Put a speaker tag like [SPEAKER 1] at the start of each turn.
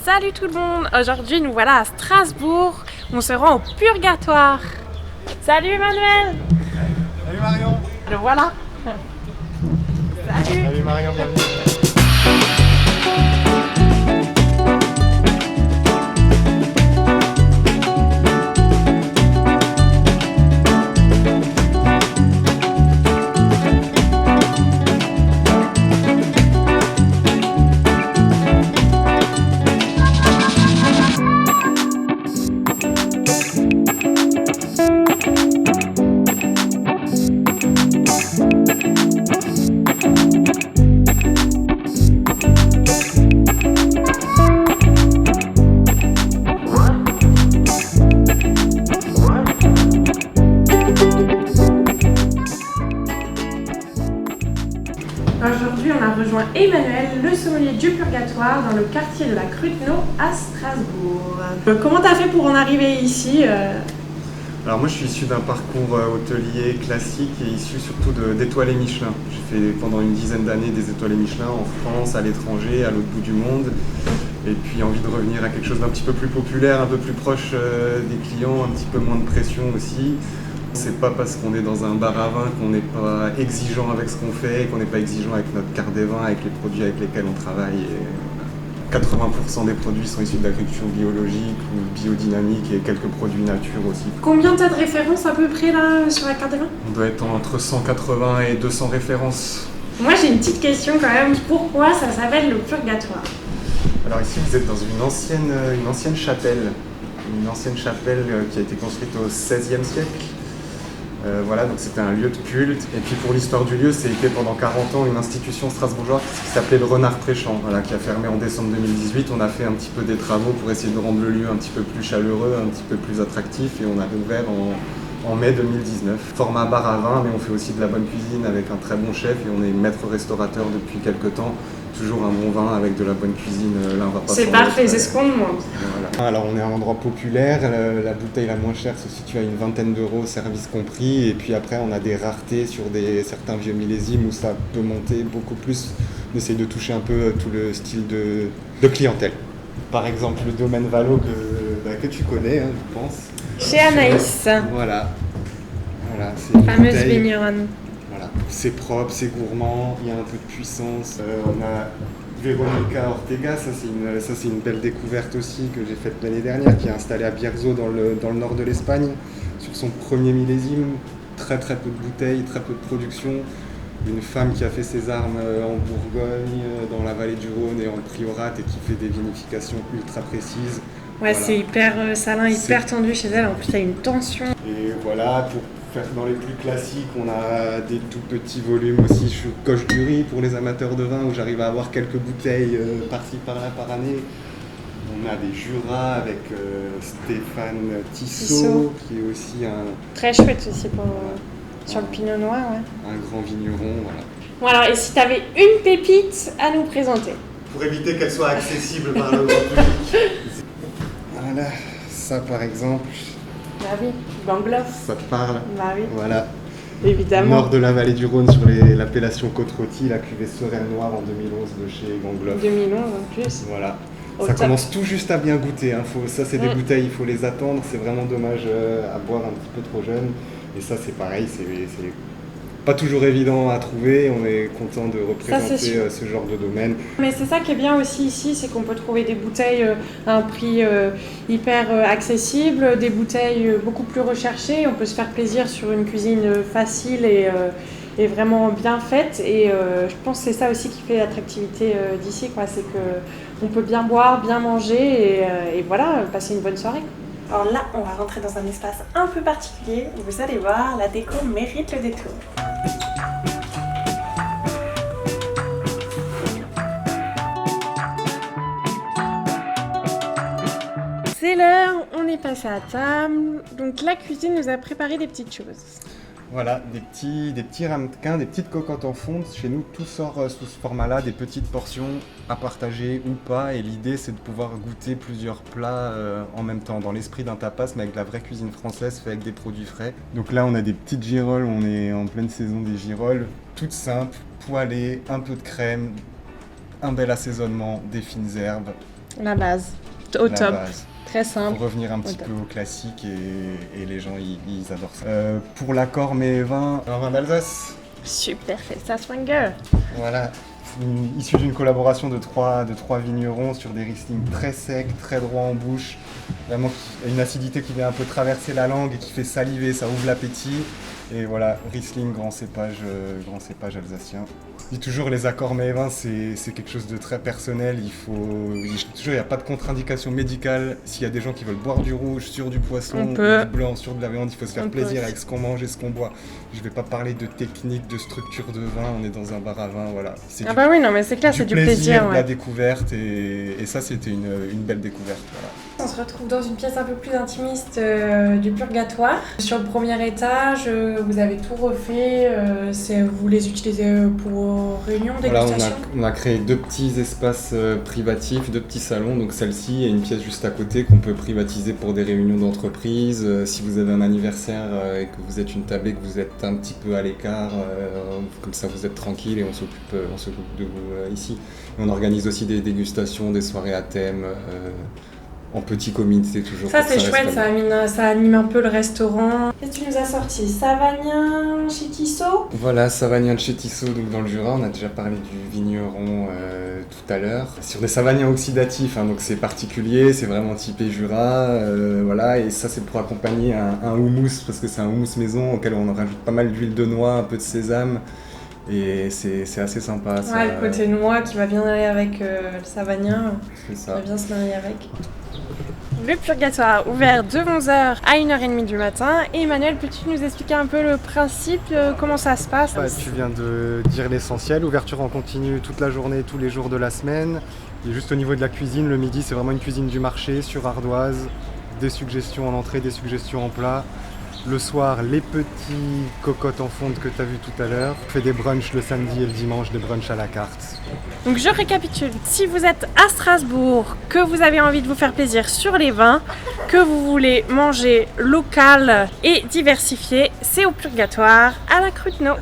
[SPEAKER 1] Salut tout le monde. Aujourd'hui nous voilà à Strasbourg. On se rend au Purgatoire. Salut Emmanuel.
[SPEAKER 2] Salut Marion.
[SPEAKER 1] Le voilà. Salut.
[SPEAKER 2] Salut Marion, bienvenue.
[SPEAKER 1] Aujourd'hui on a rejoint Emmanuel, le sommelier du Purgatoire, dans le quartier de la Cruteno à Strasbourg. Comment t'as fait pour en arriver ici
[SPEAKER 2] Alors moi je suis issu d'un parcours hôtelier classique et issu surtout d'étoilés Michelin. J'ai fait pendant une dizaine d'années des étoilés Michelin en France, à l'étranger, à l'autre bout du monde. Et puis envie de revenir à quelque chose d'un petit peu plus populaire, un peu plus proche des clients, un petit peu moins de pression aussi. C'est pas parce qu'on est dans un bar à vin qu'on n'est pas exigeant avec ce qu'on fait, qu'on n'est pas exigeant avec notre carte des vins, avec les produits avec lesquels on travaille. Et 80% des produits sont issus de l'agriculture biologique ou biodynamique et quelques produits nature aussi.
[SPEAKER 1] Combien t'as de références à peu près là sur la carte des vins?
[SPEAKER 2] On doit être entre 180 et 200 références.
[SPEAKER 1] Moi j'ai une petite question quand même. Pourquoi ça s'appelle le Purgatoire?
[SPEAKER 2] Alors ici vous êtes dans une ancienne chapelle. Une ancienne chapelle qui a été construite au XVIe siècle. Voilà, donc c'était un lieu de culte. Et puis pour l'histoire du lieu, c'était pendant 40 ans une institution strasbourgeoise qui s'appelait le Renard Prêchant, voilà, qui a fermé en décembre 2018. On a fait un petit peu des travaux pour essayer de rendre le lieu un petit peu plus chaleureux, un petit peu plus attractif, et on a ouvert en mai 2019. Format bar à vin, mais on fait aussi de la bonne cuisine avec un très bon chef, et on est maître restaurateur depuis quelques temps. Toujours un bon vin avec de la bonne cuisine, l'un va pas
[SPEAKER 1] C'est
[SPEAKER 2] sans
[SPEAKER 1] parfait,
[SPEAKER 2] l'autre.
[SPEAKER 1] c'est ce qu'on demande.
[SPEAKER 2] Voilà. Alors on est à un endroit populaire, la bouteille la moins chère se situe à une vingtaine d'euros, service compris, et puis après on a des raretés sur certains vieux millésimes où ça peut monter beaucoup plus. On essaye de toucher un peu tout le style de clientèle. Par exemple le domaine Valo que tu connais, hein, je pense.
[SPEAKER 1] Chez Anaïs,
[SPEAKER 2] Voilà, c'est une
[SPEAKER 1] fameuse
[SPEAKER 2] bouteille.
[SPEAKER 1] vigneronne.
[SPEAKER 2] Voilà. C'est propre, c'est gourmand, il y a un peu de puissance. On a Veronica Ortega, ça c'est une belle découverte aussi que j'ai faite l'année dernière, qui est installée à Bierzo dans le nord de l'Espagne, sur son premier millésime. Très peu de bouteilles, très peu de production. Une femme qui a fait ses armes en Bourgogne, dans la vallée du Rhône et en Priorat, et qui fait des vinifications ultra précises.
[SPEAKER 1] Ouais,
[SPEAKER 2] Voilà.
[SPEAKER 1] c'est hyper salin, hyper tendu chez elle. En plus, il y a une tension.
[SPEAKER 2] Et voilà, pour faire dans les plus classiques, on a des tout petits volumes aussi. Je coche du riz pour les amateurs de vin, où j'arrive à avoir quelques bouteilles par-ci par-là par année. On a des Jura avec Stéphane Tissot, qui est aussi
[SPEAKER 1] Très chouette aussi sur le pinot noir. Ouais.
[SPEAKER 2] un grand vigneron. Voilà.
[SPEAKER 1] Bon, alors, et si tu avais une pépite à nous présenter?
[SPEAKER 2] Pour éviter qu'elle soit accessible par le grand public. Voilà, ça par exemple,
[SPEAKER 1] Bah oui, Bangloff.
[SPEAKER 2] ça te parle.
[SPEAKER 1] Bah oui,
[SPEAKER 2] Voilà.
[SPEAKER 1] évidemment.
[SPEAKER 2] Nord de la vallée du Rhône sur l'appellation Côte-Rôtie, la cuvée Sereine Noire en 2011 de chez Gangloff.
[SPEAKER 1] 2011 en plus.
[SPEAKER 2] Voilà.
[SPEAKER 1] Au
[SPEAKER 2] Ça
[SPEAKER 1] top.
[SPEAKER 2] commence tout juste à bien goûter. Hein. Ça, c'est des bouteilles, il faut les attendre. C'est vraiment dommage à boire un petit peu trop jeune. Et ça, c'est pareil, c'est pas toujours évident à trouver. On est content de représenter
[SPEAKER 1] sûr.
[SPEAKER 2] ce genre de domaine.
[SPEAKER 1] Mais c'est ça qui est bien aussi ici, c'est qu'on peut trouver des bouteilles à un prix hyper accessible, des bouteilles beaucoup plus recherchées. On peut se faire plaisir sur une cuisine facile et vraiment bien faite. Et je pense que c'est ça aussi qui fait l'attractivité d'ici, quoi. C'est qu'on peut bien boire, bien manger et voilà, passer une bonne soirée. Alors là, on va rentrer dans un espace un peu particulier. Vous allez voir, la déco mérite le détour. C'est l'heure, on est passé à table. Donc la cuisine nous a préparé des petites choses.
[SPEAKER 2] Voilà, des petits ramequins, des petites cocottes en fonte. Chez nous, tout sort sous ce format-là, des petites portions à partager ou pas. Et l'idée, c'est de pouvoir goûter plusieurs plats en même temps, dans l'esprit d'un tapas, mais avec de la vraie cuisine française, fait avec des produits frais. Donc là, on a des petites girolles, on est en pleine saison des girolles, toutes simples, poêlées, un peu de crème, un bel assaisonnement, des fines herbes.
[SPEAKER 1] La base. Au
[SPEAKER 2] La
[SPEAKER 1] top.
[SPEAKER 2] base.
[SPEAKER 1] Très simple.
[SPEAKER 2] Pour revenir un petit peu au classique et les gens ils adorent ça. Pour l'accord mets vin, un vin d'Alsace.
[SPEAKER 1] Super, ça swinger.
[SPEAKER 2] Voilà, issu d'une collaboration de trois vignerons sur des Riesling très secs, très droits en bouche. Vraiment une acidité qui vient un peu traverser la langue et qui fait saliver, ça ouvre l'appétit. Et voilà, Riesling, grand cépage alsacien. Je dis toujours, les accords mets et vins, c'est quelque chose de très personnel. Il n'y a pas de contre-indication médicale. S'il y a des gens qui veulent boire du rouge sur du poisson, du blanc sur de la viande, il faut se faire plaisir avec ce qu'on mange et ce qu'on boit. Je ne vais pas parler de technique, de structure de vin, on est dans un bar à vin, voilà.
[SPEAKER 1] Bah oui, non mais c'est clair, c'est du plaisir.
[SPEAKER 2] De la découverte et ça c'était une belle découverte. Voilà.
[SPEAKER 1] On se retrouve dans une pièce un peu plus intimiste du Purgatoire. Sur le premier étage, vous avez tout refait. Vous les utilisez pour réunions, dégustation.
[SPEAKER 2] Voilà, on a créé 2 petits espaces privatifs, 2 petits salons. Donc celle-ci et une pièce juste à côté qu'on peut privatiser pour des réunions d'entreprise. Si vous avez un anniversaire et que vous êtes une tablée, que vous êtes un petit peu à l'écart, comme ça vous êtes tranquille et on s'occupe de vous ici. Et on organise aussi des dégustations, des soirées à thème. En petit comité toujours.
[SPEAKER 1] Ça c'est chouette, ça anime un peu le restaurant. Qu'est-ce que tu nous as sorti? Savagnin chez Tissot.
[SPEAKER 2] Voilà, Savagnin de chez Tissot, donc dans le Jura. On a déjà parlé du vigneron tout à l'heure. Sur des Savagnins oxydatifs, donc c'est particulier, c'est vraiment typé Jura. Voilà, et ça c'est pour accompagner un houmous, parce que c'est un houmous maison auquel on rajoute pas mal d'huile de noix, un peu de sésame. Et c'est assez sympa.
[SPEAKER 1] Ouais, ça, le côté noix qui va bien aller avec le Savagnin.
[SPEAKER 2] C'est ça.
[SPEAKER 1] Va bien se marier avec. Le Purgatoire, ouvert de 11h à 1h30 du matin. Et Emmanuel, peux-tu nous expliquer un peu le principe, comment ça se passe?
[SPEAKER 2] Tu viens de dire l'essentiel, ouverture en continu toute la journée, tous les jours de la semaine. Et juste au niveau de la cuisine, le midi, c'est vraiment une cuisine du marché sur ardoise. Des suggestions en entrée, des suggestions en plat. Le soir, les petits cocottes en fonte que tu as vu tout à l'heure. On fait des brunchs le samedi et le dimanche, des brunchs à la carte.
[SPEAKER 1] Donc je récapitule, si vous êtes à Strasbourg, que vous avez envie de vous faire plaisir sur les vins, que vous voulez manger local et diversifié, c'est au Purgatoire à la Cruteno.